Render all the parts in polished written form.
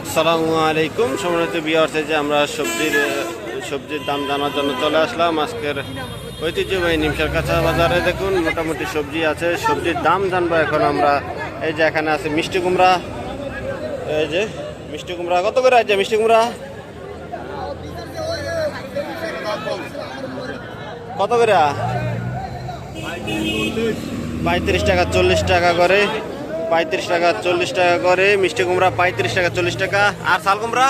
আসসালামু আলাইকুম সম্মানিত ভিউয়ার্স, যে আমরা সবজির দাম জানার জন্য চলে আসলাম আজকের ঐতিহ্যবাহী নিমসার কাঁচা বাজারে। দেখুন মোটামুটি সবজি আছে, সবজির দাম জানবো এখন আমরা। এই যে এখানে আছে মিষ্টি কুমড়া, এই যে মিষ্টি কুমড়া কত করে আছে? মিষ্টি কুমড়া কত করে? 35 টাকা 40 টাকা করে, 35 টাকা 40 টাকা করে মিষ্টি কুমড়া, 35 টাকা 40 টাকা। আর চাল কুমড়া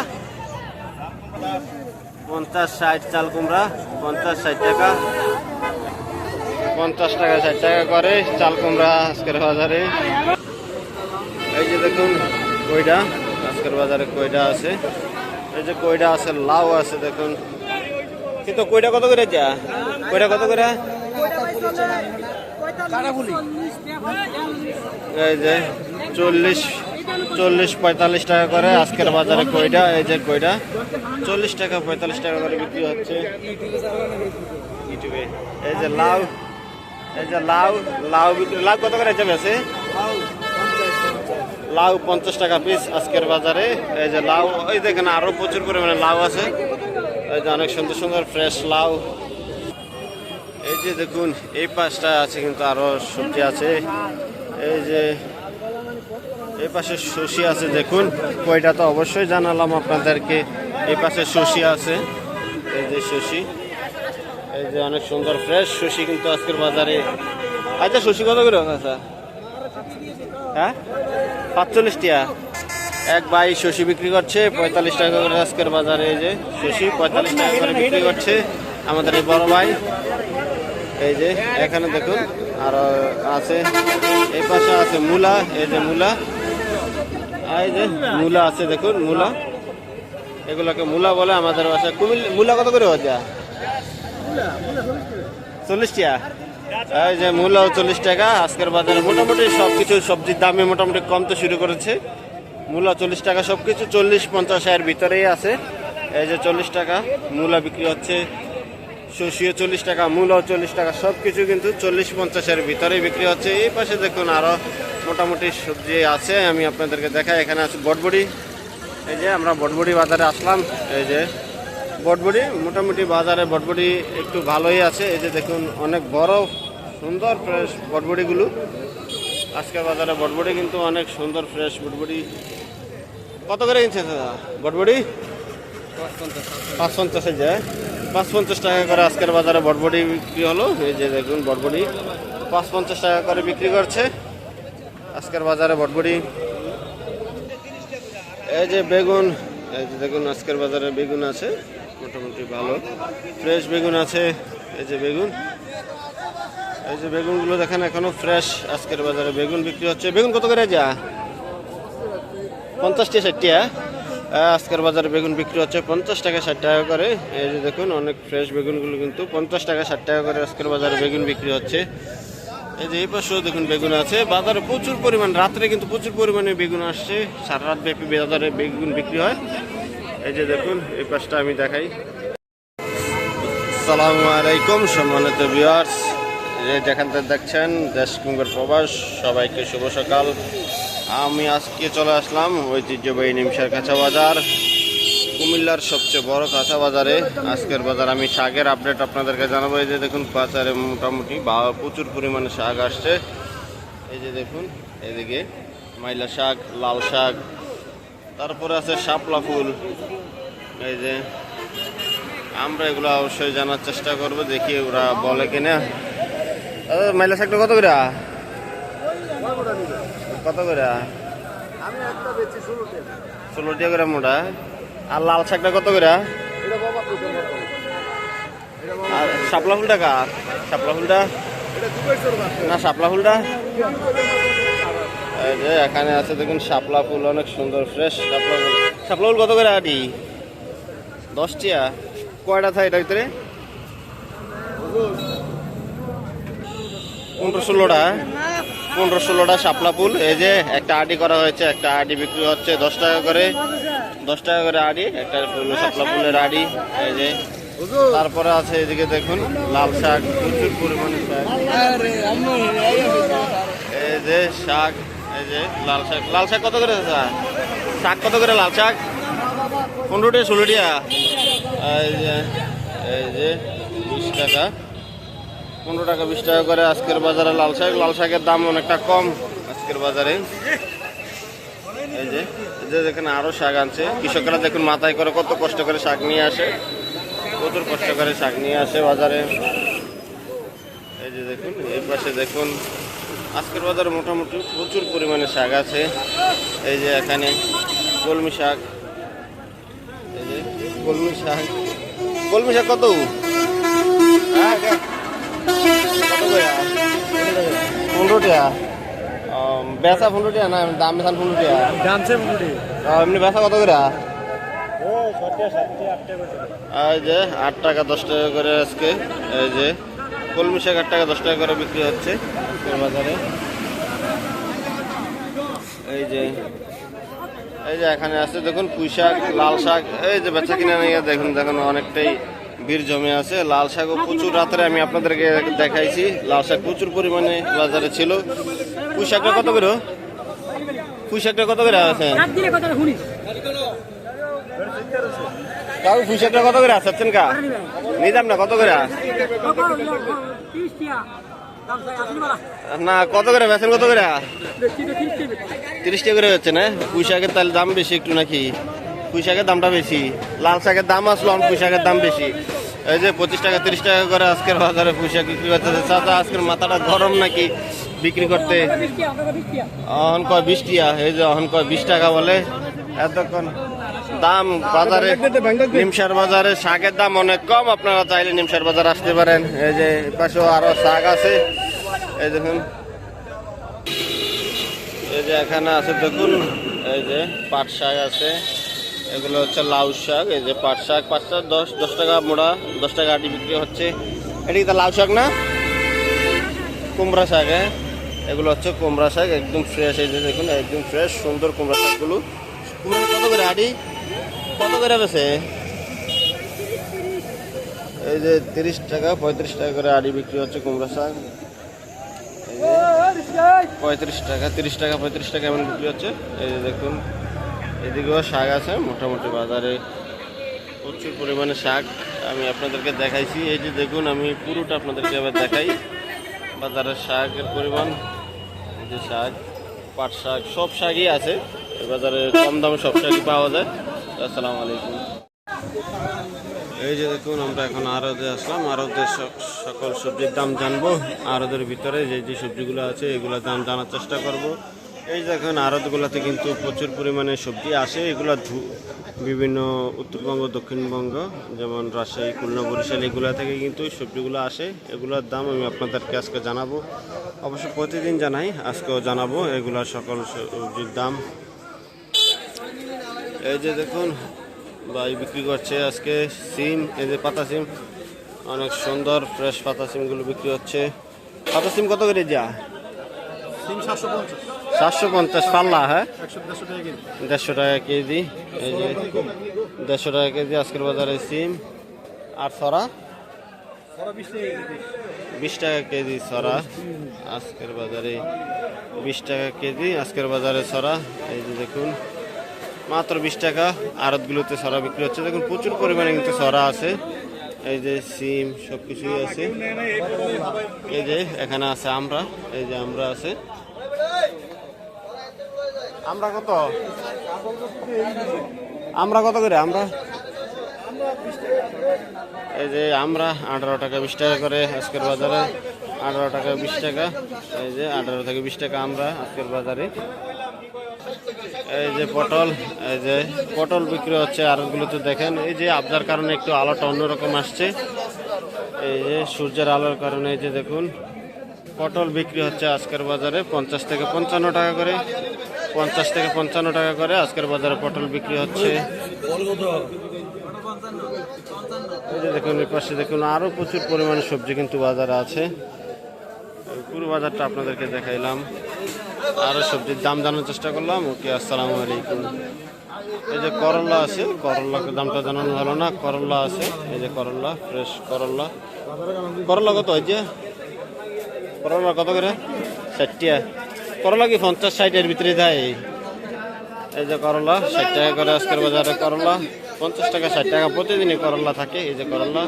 50-60, চাল কুমড়া 50-60 টাকা, 50 টাকা 60 টাকা করে চাল কুমড়া আজকের বাজারে। এই যে দেখুন কইডা, আজকের বাজারে কইডা আছে, এই যে কইডা আছে, লাউ আছে দেখুন। কিন্তু কইডা কত করে যা? কইডা কত করে? এই যে 40-45 টাকা করে আজকের বাজারে কইডা। এই যে কইডা 40 টাকা 45 টাকা করে বিক্রি হচ্ছে ইউটিউবে। এই যে লাউ, এই যে লাউ বিক্রি, লাউ কত করে যাবে? লাউ 50 টাকা পিস আজকের বাজারে। এই যে লাউ, ওই দেখেন আরো প্রচুর পরিমাণে লাউ আছে, এই যে অনেক সুন্দর সুন্দর ফ্রেশ লাউ। এই যে দেখুন এই পাশটা আছে কিন্তু আরো সবজি আছে। এই যে এই পাশে শসি আছে দেখুন, কয়টা তো অবশ্যই জানালাম আপনাদেরকে। এই পাশে শসি আছে, এই যে শসি, এই যে অনেক সুন্দর ফ্রেশ শসি কিন্তু আজকের বাজারে। আচ্ছা শসি কত করে? আচ্ছা হ্যাঁ 45 টাকা। এক ভাই শসি বিক্রি করছে 45 টাকা করে আজকের বাজারে। এই যে শসি 45 টাকা করে বিক্রি করছে আমাদের এই বড় ভাই। এই যে এখানে দেখুন আরো আছে, এই পাশে আছে মূলা, এই যে মূলা, এই যে মূলা আছে দেখুন, মূলা, এগুলোকে মূলা বলে আমাদের বাসায়। মূলা কত করে হচ্ছে? 40 টাকা। এই যে মূলাও 40 টাকা আজকের বাজারে। মোটামুটি সবকিছু সবজির দামে মোটামুটি কমতে শুরু করেছে। মূলা 40 টাকা, সবকিছু 40-50 এর ভিতরেই আছে। এই যে 40 টাকা মূলা বিক্রি হচ্ছে, শসিও 40 টাকা, মূলাও 40 টাকা, সবকিছু কিন্তু 40-50 এর ভিতরেই বিক্রি হচ্ছে। এই পাশে দেখুন আরো মোটামুটি সবজি আছে, আমি আপনাদেরকে দেখাই। এখানে আছে বটবড়ি, এই যে আমরা বটবড়ি বাজারে আসলাম। এই যে বটবড়ি মোটামুটি বাজারে বটবড়ি একটু ভালোই আছে। এই যে দেখুন অনেক বড় সুন্দর ফ্রেশ বটবড়িগুলো আজকের বাজারে। বটবড়ি কিন্তু অনেক সুন্দর ফ্রেশ বটবড়ি। কত করে কিনছে বটবড়ি? 550 যায়, 550 টাকা করে আজকের বাজারে বটবড়ি বিক্রি হলো। এই যে দেখুন বটবড়ি 550 টাকা করে বিক্রি করছে আজকের বাজারে বটবড়ি। এই যে বেগুন, এই যে দেখুন আজকের বাজারে বেগুন আছে মোটামুটি ভালো ফ্রেশ বেগুন আছে। এই যে বেগুন, এই যে বেগুনগুলো দেখেন এখনো ফ্রেশ আজকের বাজারে বেগুন বিক্রি হচ্ছে। বেগুন কত করে যা? 50-60 টাকা আজকের বাজারে বেগুন বিক্রি হচ্ছে, 50 টাকা 60 টাকা করে। এই যে দেখুন অনেক ফ্রেশ বেগুনগুলো কিন্তু 50 টাকা 60 টাকা করে আজকের বাজারে বেগুন বিক্রি হচ্ছে। এই যে এই পাশেও দেখুন বেগুন আছে বাজারে প্রচুর পরিমাণ। রাত্রে কিন্তু প্রচুর পরিমাণে বেগুন আসছে, সারা রাত ব্যাপী বাজারে বেগুন বিক্রি হয়। এই যে দেখুন এই পাশটা আমি দেখাই। আসসালামু আলাইকুম সম্মানিত ভিউয়ার্স, যেখান থেকে দেখছেন দেশ কিংবা প্রবাস, সবাইকে শুভ সকাল। আমি আজকে চলে আসলাম ঐতিহ্যবাহী নিমসার কাঁচা বাজার, কুমিল্লার সবচেয়ে বড় কাঁচা বাজারে। আজকের বাজার আমি শাকের আপডেট আপনাদেরকে জানাবো। এই যে দেখুন বাজারে মোটামুটি প্রচুর পরিমাণে শাক আসছে। এই যে দেখুন এদিকে মাইলা শাক, লাল শাক, তারপরে আছে শাপলা ফুল। এই যে আমরা এগুলো অবশ্যই জানার চেষ্টা করব, দেখি ওরা বলে কিনা। মাইলা শাকটা কত করে? কত করে? 16 টাকা করে মোটা। আর লাল শাকটা কত করে? আর শাপলা ফুলটা কার? শাপলা ফুলটা না, শাপলা ফুলটা এই যে এখানে আছে দেখুন শাপলা ফুল, অনেক সুন্দর ফ্রেশ শাপলা ফুল। শাপলা ফুল কত করে আটি? 10 টাকা। কয়টা থাকে এটার ভিতরে? 15-16টা। 15-16টা শাপলা ফুল। এই যে একটা আটি করা হয়েছে, একটা আটি বিক্রি হচ্ছে 10 টাকা করে, 10 টাকা করে আটি একটা ফুল, শাপলা ফুলের আটি। এই যে তারপরে আছে এদিকে দেখুন লাল শাক, প্রচুর পরিমাণে শাক। এই যে শাক, এই যে লাল শাক। লাল শাক কত করে? শাক কত করে লাল শাক? 15 টাকা 16 টাকা। এই যে 20 টাকা 15 টাকা 20 টাকা করে আজকের বাজারে লাল শাক। লাল শাকের দাম অনেকটা কম আজকের বাজারে। এই যে যেখানে আরো শাক আনছে কৃষকরা, দেখুন মাথায় করে কত কষ্ট করে শাক নিয়ে আসে, প্রচুর কষ্ট করে শাক নিয়ে আসে বাজারে। এই যে দেখুন এই পাশে দেখুন আজকের বাজারে মোটামুটি প্রচুর পরিমাণে শাক আছে। এই যে এখানে কলমি শাক, এই যে কলমি শাক। কলমি শাক কত? কত করে? 15 টাকা। বেচা 15 টাকা না, দাম বেচান 15 টাকা? এমনি বেচা কত করে? এই যে 8 টাকা 10 টাকা করে আজকে। এই যে কলমি শাক 8 টাকা 10 টাকা করে বিক্রি হচ্ছে বাজারে। এই যে এখানে আছে দেখুন পুঁই শাক, লাল শাক। এই যে বেচা কিনা নিয়ে দেখুন অনেকটাই ভিড় জমে আছে। লাল শাকও প্রচুর, রাত্রে আমি আপনাদেরকে দেখাইছি লাল শাক প্রচুর পরিমাণে বাজারে ছিল। পুঁই শাকটা কত করে? পুঁই শাকটা কত করে আছে? কাউ পুঁই শাকটা কত করে আছেন কা? নিলাম না, কত করে? না, কত করে বেচেন? কত করে? 30 টাকা করে হচ্ছে না? পুঁই শাকের তাহলে দাম বেশি একটু নাকি? পুঁই শাকের দামটা বেশি, লাল শাকের দাম আসলো, পুঁই শাকের দাম বেশি। এই যে 25 টাকা 30 টাকা করে আজকের বাজারে পুঁই শাক বিক্রি করতেছে। চাচা আজকের মাথাটা গরম নাকি বিক্রি করতে? অহন কয় 20 টাকা। এই যে অহন কয় 20 টাকা বলে। এতক্ষণ দাম বাজারে নিমসার বাজারে শাকের দাম অনেক কম, আপনারা চাইলে নিমসার বাজার আসতে পারেন। এই যে পাশেও আরো শাক আছে, এই দেখুন। এই যে এখানে আছে দেখুন, এই যে পাট শাক আছে, এগুলো হচ্ছে লাউ শাক। এই যে পাট শাক 10 টাকা মোড়া, 10 টাকা আটি বিক্রি হচ্ছে। এটা কি লাউ শাক না? কুমড়া শাক। এগুলো হচ্ছে কুমড়া শাক, একদম ফ্রেশ। এই যে দেখুন একদম ফ্রেশ সুন্দর কুমড়া শাকগুলো। কুমড়া কত করে আটি? কত করে বেছে? এই যে 30 টাকা 35 টাকা করে আটি বিক্রি হচ্ছে কুমড়া শাক। 35 টাকা 30 টাকা 35 টাকা এমন বিক্রি হচ্ছে। এই যে দেখুন এদিকেও শাক আছে মোটামুটি বাজারে প্রচুর পরিমাণে শাক আমি আপনাদেরকে দেখাইছি। এই যে দেখুন আমি পুরোটা আপনাদেরকে এবার দেখাই বাজারের শাকের পরিমাণ। এই যে শাক, পাট শাক, সব শাকই আছে এই বাজারে, কম দামে সব শাকই পাওয়া যায়। আসসালামু আলাইকুম। এই যে দেখুন আমরা এখন আড়তে আসলাম, আড়তে সকল সবজির দাম জানবো। আড়তের ভিতরে যে সবজিগুলো আছে এগুলোর দাম জানার চেষ্টা করব। এই দেখুন আড়তগুলোতে কিন্তু প্রচুর পরিমাণে সবজি আসে। এগুলো বিভিন্ন উত্তরবঙ্গ, দক্ষিণবঙ্গ, যেমন রাজশাহী, খুলনা, বরিশাল, এগুলো থেকে কিন্তু সবজিগুলো আসে। এগুলোর দাম আমি আপনাদেরকে আজকে জানাবো, অবশ্য প্রতিদিন জানাই, আজকেও জানাবো এগুলোর সকল সবজির দাম। এই যে দেখুন ভাই বিক্রি করছে আজকে সিম। এই যে পাতা সিম, অনেক সুন্দর ফ্রেশ পাতা সিমগুলো বিক্রি হচ্ছে। পাতা সিম কত করে যা? সিম 750 750 পাল্লা। হ্যাঁ 150 টাকা কেজি। এই যে 150 টাকা কেজি আজকের বাজারে সিম। আর সরা 20 টাকা কেজি সরা আজকের বাজারে, 20 টাকা কেজি আজকের বাজারে সরা। এই যে দেখুন মাত্র 20 টাকা আড়তগুলোতে সরা বিক্রি হচ্ছে। দেখুন প্রচুর পরিমাণে কিন্তু সরা আছে। এই যে সিম সব কিছুই আছে। এই যে এখানে আছে আমরা, এই যে আমরা আছে। আমরা কত? আমরা কত করে? আমরা এই যে আমরা 18 টাকা 20 টাকা করে আজকের বাজারে, 18 টাকা 20 টাকা। এই যে 18 থেকে 20 টাকা আমরা আজকের বাজারে। এই যে পটল, এই যে পটল বিক্রি হচ্ছে আড়তগুলোতে। দেখেন এই যে আবদার কারণে একটু আলোটা অন্যরকম আসছে, এই যে সূর্যের আলোর কারণে। এই যে দেখুন পটল বিক্রি হচ্ছে আজকের বাজারে 50 থেকে 55 টাকা করে, 50 থেকে 55 টাকা করে আজকের বাজারে পটল বিক্রি হচ্ছে। এই যে দেখুন এই পাশে দেখুন আরো প্রচুর পরিমাণে সবজি কিন্তু বাজারে আছে। পুরো বাজারটা আপনাদেরকে দেখাইলাম, আরো সবজির দাম জানার চেষ্টা করলাম। ওকে, আসসালামু আলাইকুম। এই যে করল্লা আছে, করল্লার দামটা জানানো হলো না। করল্লা আছে, এই যে করল্লা, ফ্রেশ করল্লা। করল্লা কত? এই যে করল্লা কত করে? 60 টাকা। করল্লা কি 50-60 এর ভিতরে দেয়? এই যে করলা 60 টাকা করে আজকের বাজারে, করলা 50 টাকা 60 টাকা প্রতিদিনই করলা থাকে। এই যে করলা,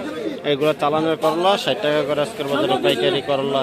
এইগুলো চালানের করলা 60 টাকা করে আজকের বাজারে পাইকারি করলা।